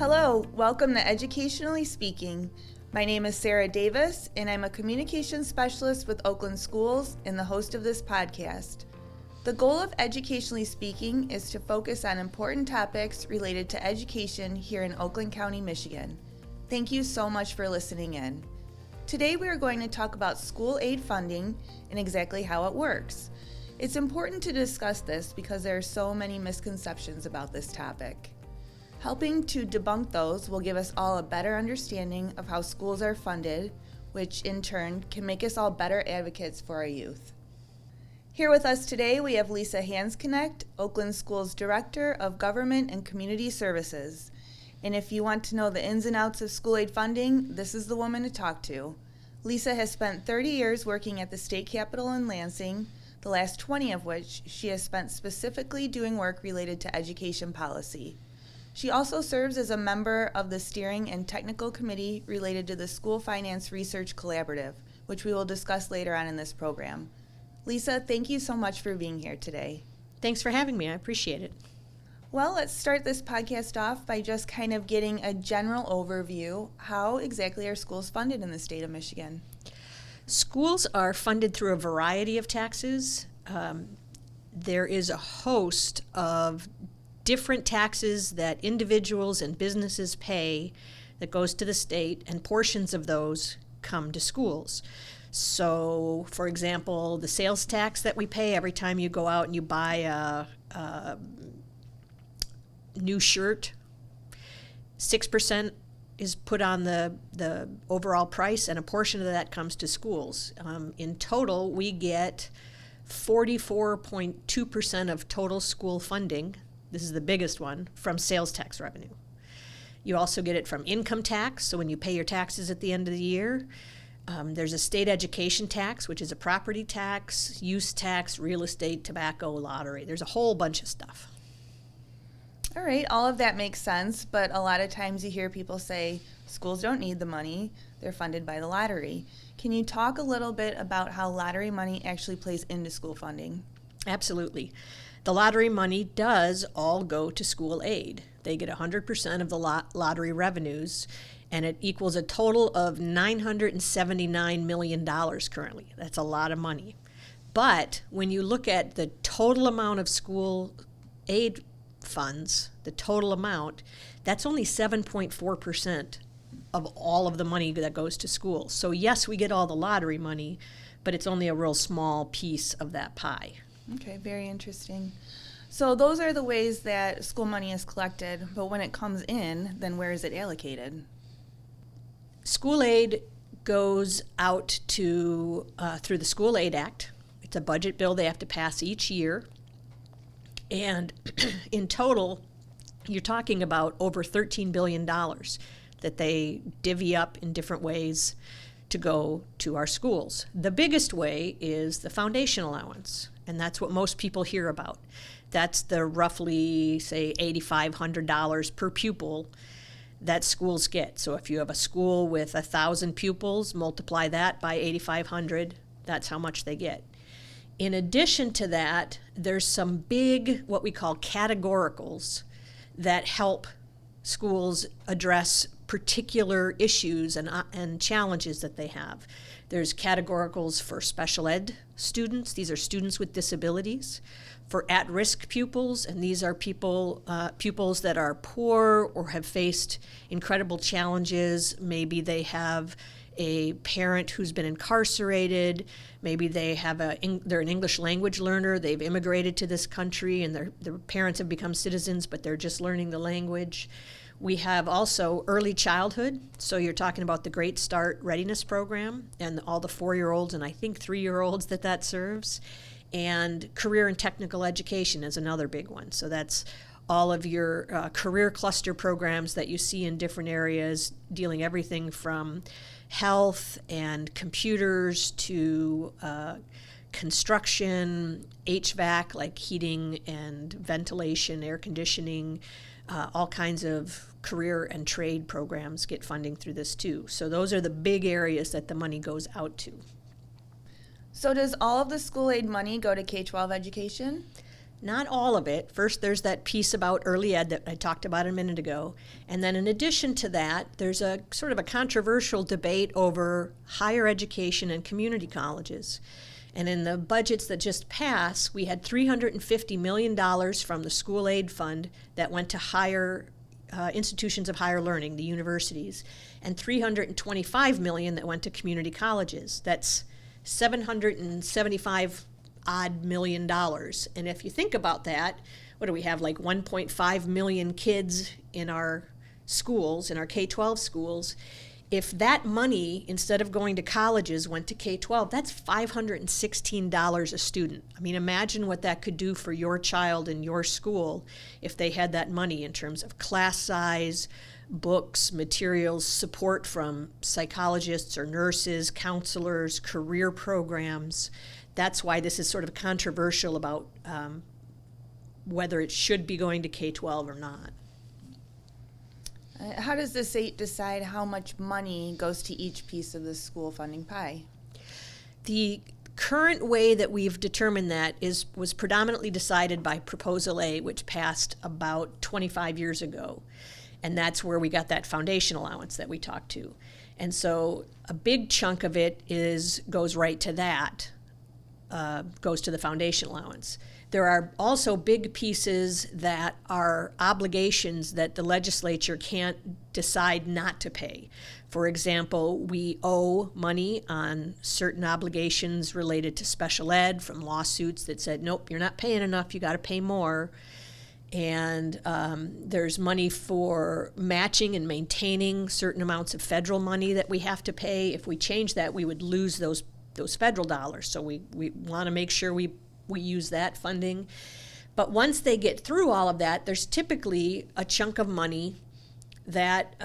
Hello, welcome to Educationally Speaking. My name is Sarah Davis, and I'm a communications specialist with Oakland Schools and the host of this podcast. The goal of Educationally Speaking is to focus on important topics related to education here in Oakland County, Michigan. Thank you so much for listening in. Today we are going to talk about school aid funding and exactly how it works. It's important to discuss this because there are so many misconceptions about this topic. Helping to debunk those will give us all a better understanding of how schools are funded, which in turn can make us all better advocates for our youth. Here with us today we have Lisa Hansknecht, Oakland Schools Director of Government and Community Services. And if you want to know the ins and outs of school aid funding, this is the woman to talk to. Lisa has spent 30 years working at the state capitol in Lansing, the last 20 of which she has spent specifically doing work related to education policy. She also serves as a member of the steering and technical committee related to the School Finance Research Collaborative, which we will discuss later on in this program. Lisa, thank you so much for being here today. Thanks for having me. I appreciate it. Well, let's start this podcast off by just kind of getting a general overview. How exactly are schools funded in the state of Michigan? Schools are funded through a variety of taxes. There is a host of different taxes that individuals and businesses pay that goes to the state, and portions of those come to schools. So, for example, the sales tax that we pay every time you go out and you buy a new shirt, 6% is put on the overall price, and a portion of that comes to schools. In total, we get 44.2% of total school funding. This is the biggest one, from sales tax revenue. You also get it from income tax, so when you pay your taxes at the end of the year. There's a state education tax, which is a property tax, use tax, real estate, tobacco, lottery. There's a whole bunch of stuff. All right, all of that makes sense, but a lot of times you hear people say schools don't need the money, they're funded by the lottery. Can you talk a little bit about how lottery money actually plays into school funding? Absolutely. The lottery money does all go to school aid. They get 100% of the lottery revenues, and it equals a total of $979 million currently. That's a lot of money. But when you look at the total amount of school aid funds, the total amount, that's only 7.4% of all of the money that goes to schools. So yes, we get all the lottery money, but it's only a real small piece of that pie. Okay, very interesting. So those are the ways that school money is collected, but when it comes in, then where is it allocated? School aid goes out to through the School Aid Act. It's a budget bill they have to pass each year. And in total, you're talking about over $13 billion that they divvy up in different ways to go to our schools. The biggest way is the foundation allowance, and that's what most people hear about. That's the roughly, say, $8,500 per pupil that schools get. So if you have a school with 1,000 pupils, multiply that by 8,500, that's how much they get. In addition to that, there's some big, what we call categoricals, that help schools address particular issues and challenges that they have. There's categoricals for special ed students. These are students with disabilities. For at-risk pupils, and these are pupils that are poor or have faced incredible challenges. Maybe they have a parent who's been incarcerated. Maybe they have they're an English language learner. They've immigrated to this country, and their parents have become citizens, but they're just learning the language. We have also early childhood, so you're talking about the Great Start Readiness Program and all the 4-year-olds and I think 3-year-olds that serves. And career and technical education is another big one. So that's all of your career cluster programs that you see in different areas, dealing everything from health and computers to construction, HVAC, like heating and ventilation, air conditioning, all kinds of career and trade programs get funding through this too. So those are the big areas that the money goes out to. So does all of the school aid money go to K12 education? Not all of it. First, there's that piece about early ed that I talked about a minute ago. And then in addition to that, there's a sort of a controversial debate over higher education and community colleges. And in the budgets that just passed, we had $350 million from the school aid fund that went to higher institutions of higher learning, the universities, and $325 million that went to community colleges. That's $775 odd million. And if you think about that, what do we have, like 1.5 million kids in our schools, in our K12 schools? If that money, instead of going to colleges, went to K12, that's $516 a student. I mean, imagine what that could do for your child in your school if they had that money in terms of class size, books, materials, support from psychologists or nurses, counselors, career programs. That's why this is sort of controversial about whether it should be going to K12 or not. How does the state decide how much money goes to each piece of the school funding pie? The current way that we've determined that was predominantly decided by Proposal A, which passed about 25 years ago. And that's where we got that foundation allowance that we talked to. And so a big chunk of it goes right to that, goes to the foundation allowance. There are also big pieces that are obligations that the legislature can't decide not to pay. For example, we owe money on certain obligations related to special ed from lawsuits that said, nope, you're not paying enough, you got to pay more. And there's money for matching and maintaining certain amounts of federal money that we have to pay. If we change that, we would lose those federal dollars. So we want to make sure we use that funding. But once they get through all of that, there's typically a chunk of money that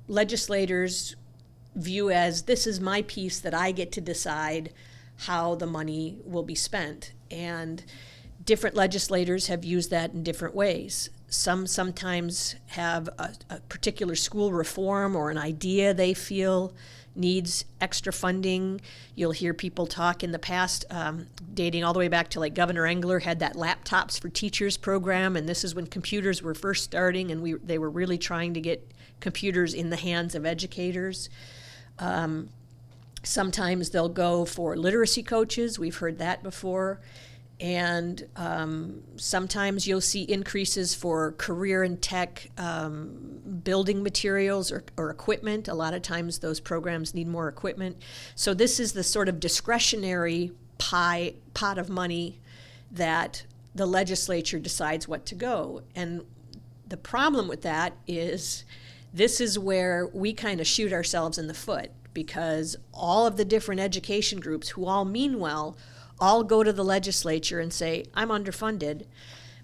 legislators view as, this is my piece that I get to decide how the money will be spent. And different legislators have used that in different ways. Some sometimes have a particular school reform or an idea they feel needs extra funding. You'll hear people talk in the past, dating all the way back to like Governor Engler had that Laptops for Teachers program, and this is when computers were first starting, and they were really trying to get computers in the hands of educators. Sometimes they'll go for literacy coaches. We've heard that before. And sometimes you'll see increases for career and tech building materials or equipment. A lot of times those programs need more equipment. So this is the sort of discretionary pot of money that the legislature decides what to go. And the problem with that is this is where we kind of shoot ourselves in the foot, because all of the different education groups who all mean well all go to the legislature and say, I'm underfunded.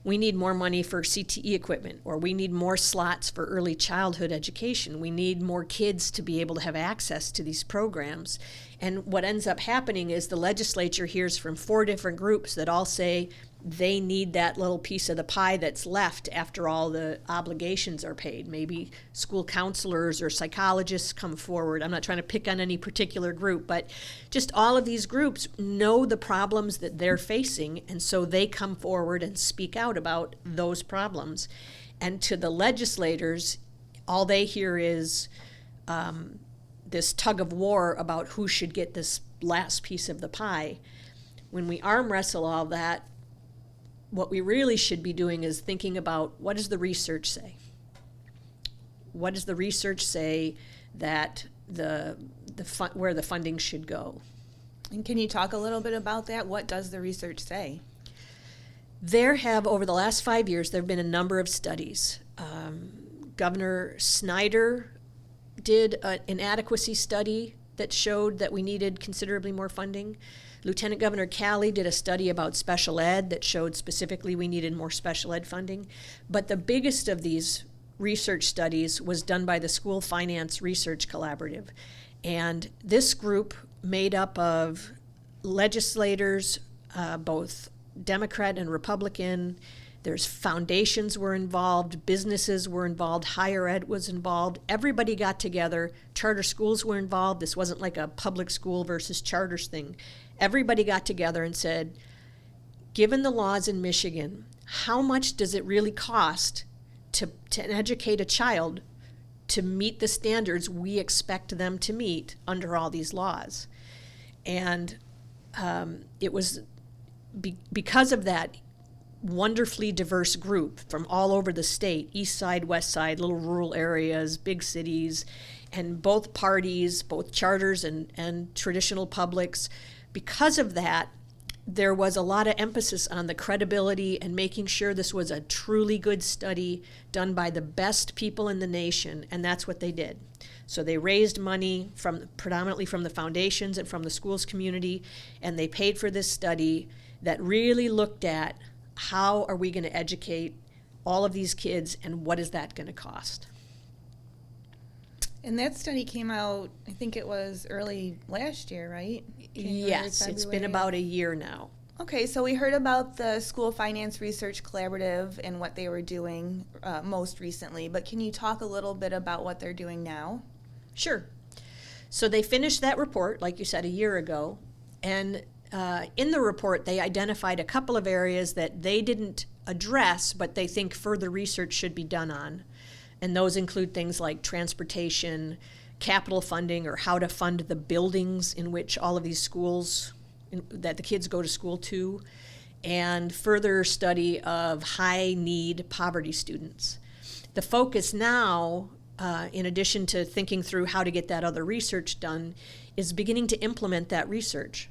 We need more money for CTE equipment, or we need more slots for early childhood education. We need more kids to be able to have access to these programs. And what ends up happening is the legislature hears from 4 different groups that all say they need that little piece of the pie that's left after all the obligations are paid. Maybe school counselors or psychologists come forward. I'm not trying to pick on any particular group, but just all of these groups know the problems that they're facing, and so they come forward and speak out about those problems. And to the legislators, all they hear is this tug of war about who should get this last piece of the pie. When we arm wrestle all that, what we really should be doing is thinking about, what does the research say? What does the research say that where the funding should go? And can you talk a little bit about that? What does the research say? There have, over the last 5 years, there have been a number of studies. Governor Snyder did an inadequacy study that showed that we needed considerably more funding. Lieutenant Governor Calley did a study about special ed that showed specifically we needed more special ed funding. But the biggest of these research studies was done by the School Finance Research Collaborative. And this group, made up of legislators, both Democrat and Republican, there's foundations were involved, businesses were involved, higher ed was involved. Everybody got together. Charter schools were involved. This wasn't like a public school versus charters thing. Everybody got together and said, given the laws in Michigan, how much does it really cost to educate a child to meet the standards we expect them to meet under all these laws? And it was because of that wonderfully diverse group from all over the state, east side, west side, little rural areas, big cities, and both parties, both charters and traditional publics. Because of that, there was a lot of emphasis on the credibility and making sure this was a truly good study done by the best people in the nation, and that's what they did. So they raised money predominantly from the foundations and from the schools community, and they paid for this study that really looked at how are we going to educate all of these kids and what is that going to cost. And that study came out, I think it was early last year, right? January, yes, February. It's been about a year now. Okay, so we heard about the School Finance Research Collaborative and what they were doing most recently, but can you talk a little bit about what they're doing now? Sure. So they finished that report, like you said, a year ago, and in the report they identified a couple of areas that they didn't address, but they think further research should be done on. And those include things like transportation, capital funding, or how to fund the buildings in which all of these schools that the kids go to school to, and further study of high-need poverty students. The focus now, in addition to thinking through how to get that other research done, is beginning to implement that research.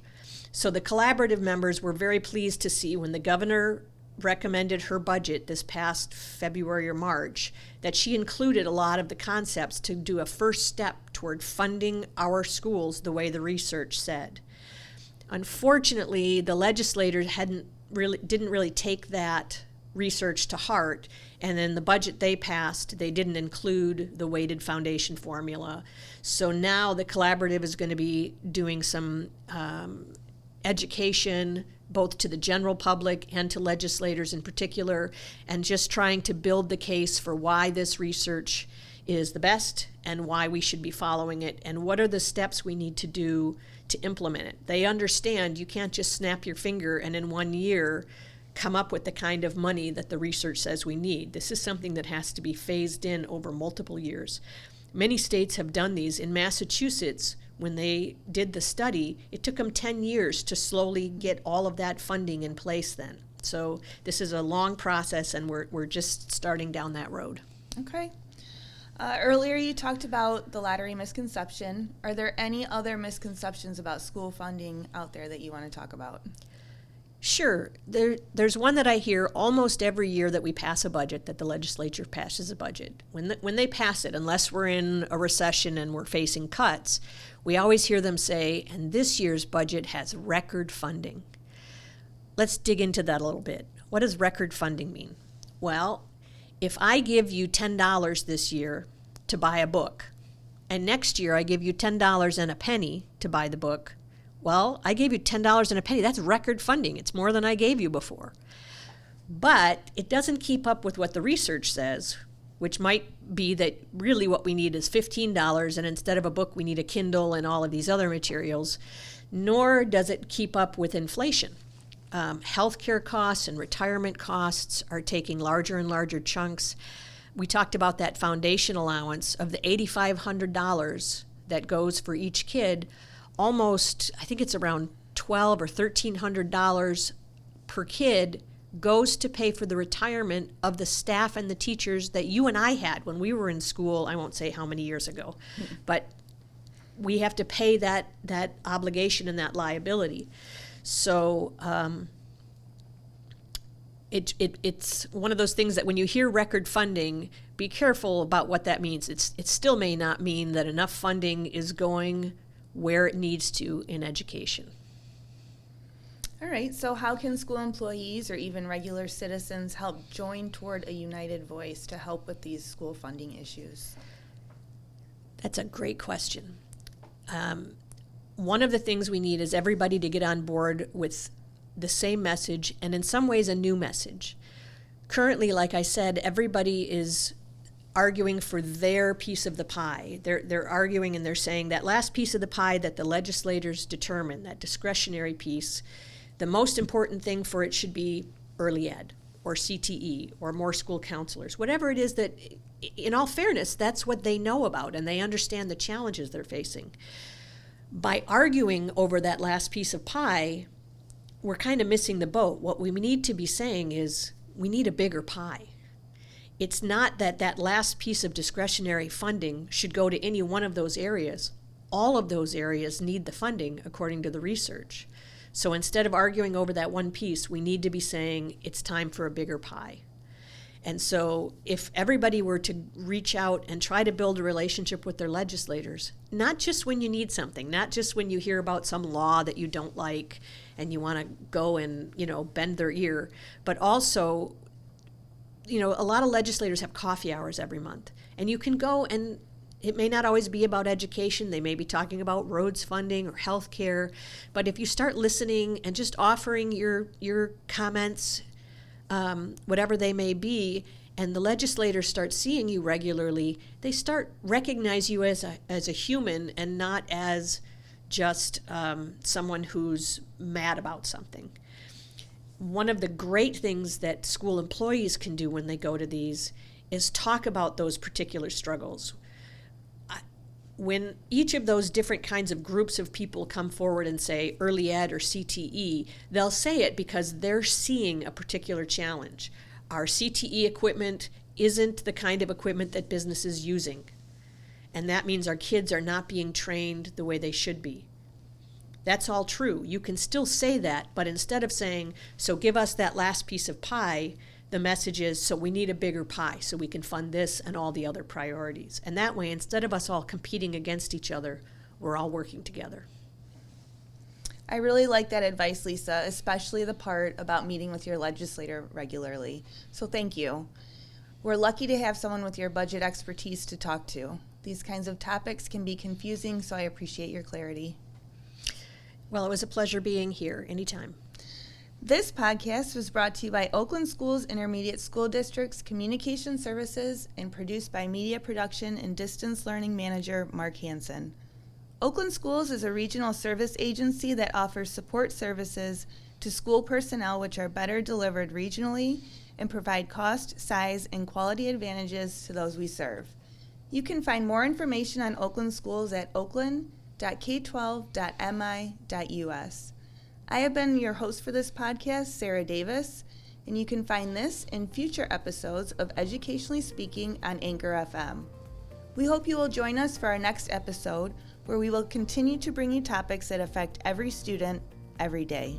So the collaborative members were very pleased to see when the governor recommended her budget this past February or March that she included a lot of the concepts to do a first step toward funding our schools the way the research said. Unfortunately, the legislators didn't really take that research to heart, and in the budget they passed, they didn't include the weighted foundation formula. So now the collaborative is going to be doing some education both to the general public and to legislators in particular, and just trying to build the case for why this research is the best and why we should be following it and what are the steps we need to do to implement it. They understand you can't just snap your finger and in 1 year come up with the kind of money that the research says we need. This is something that has to be phased in over multiple years. Many states have done these. In Massachusetts, when they did the study, it took them 10 years to slowly get all of that funding in place then. So this is a long process, and we're just starting down that road. Okay. Earlier you talked about the lottery misconception. Are there any other misconceptions about school funding out there that you want to talk about? Sure. There's one that I hear almost every year that we pass a budget, that the legislature passes a budget. When they pass it, unless we're in a recession and we're facing cuts, we always hear them say, and this year's budget has record funding. Let's dig into that a little bit. What does record funding mean? Well, if I give you $10 this year to buy a book, and next year I give you $10 and a penny to buy the book, well, I gave you $10 and a penny. That's record funding. It's more than I gave you before. But it doesn't keep up with what the research says, which might be that really what we need is $15, and instead of a book, we need a Kindle and all of these other materials, nor does it keep up with inflation. Healthcare costs and retirement costs are taking larger and larger chunks. We talked about that foundation allowance of the $8,500 that goes for each kid. Almost, I think it's around $1,200 or $1,300 per kid goes to pay for the retirement of the staff and the teachers that you and I had when we were in school. I won't say how many years ago, but we have to pay that obligation and that liability. So it's one of those things that when you hear record funding, be careful about what that means. It still may not mean that enough funding is going where it needs to in education. All right, so how can school employees or even regular citizens help join toward a united voice to help with these school funding issues? That's a great question. One of the things we need is everybody to get on board with the same message, and in some ways a new message. Currently, like I said, everybody is arguing for their piece of the pie. They're arguing and they're saying that last piece of the pie that the legislators determine, that discretionary piece, The most important thing for it should be early ed or CTE or more school counselors, whatever it is that, in all fairness, that's what they know about and they understand the challenges they're facing. By arguing over that last piece of pie, we're kind of missing the boat. What we need to be saying is we need a bigger pie. It's not that that last piece of discretionary funding should go to any one of those areas. All of those areas need the funding according to the research. So instead of arguing over that one piece, we need to be saying it's time for a bigger pie. And so if everybody were to reach out and try to build a relationship with their legislators, not just when you need something, not just when you hear about some law that you don't like and you want to go and, bend their ear, but also, a lot of legislators have coffee hours every month. And you can go, and it may not always be about education. They may be talking about roads funding or health care. But if you start listening and just offering your comments, whatever they may be, and the legislators start seeing you regularly, they start recognize you as a human and not as just someone who's mad about something. One of the great things that school employees can do when they go to these is talk about those particular struggles. When each of those different kinds of groups of people come forward and say early ed or CTE, they'll say it because they're seeing a particular challenge. Our CTE equipment isn't the kind of equipment that business is using. And that means our kids are not being trained the way they should be. That's all true. You can still say that, but instead of saying, so give us that last piece of pie, the message is, so we need a bigger pie so we can fund this and all the other priorities. And that way, instead of us all competing against each other, we're all working together. I really like that advice, Lisa, especially the part about meeting with your legislator regularly. So thank you. We're lucky to have someone with your budget expertise to talk to. These kinds of topics can be confusing, so I appreciate your clarity. Well, it was a pleasure being here anytime. This podcast was brought to you by Oakland Schools Intermediate School District's Communication Services and produced by Media Production and Distance Learning Manager Mark Hansen. Oakland Schools is a regional service agency that offers support services to school personnel which are better delivered regionally and provide cost, size, and quality advantages to those we serve. You can find more information on Oakland Schools at oakland.k12.mi.us. I have been your host for this podcast, Sarah Davis, and you can find this and future episodes of Educationally Speaking on Anchor FM. We hope you will join us for our next episode, where we will continue to bring you topics that affect every student, every day.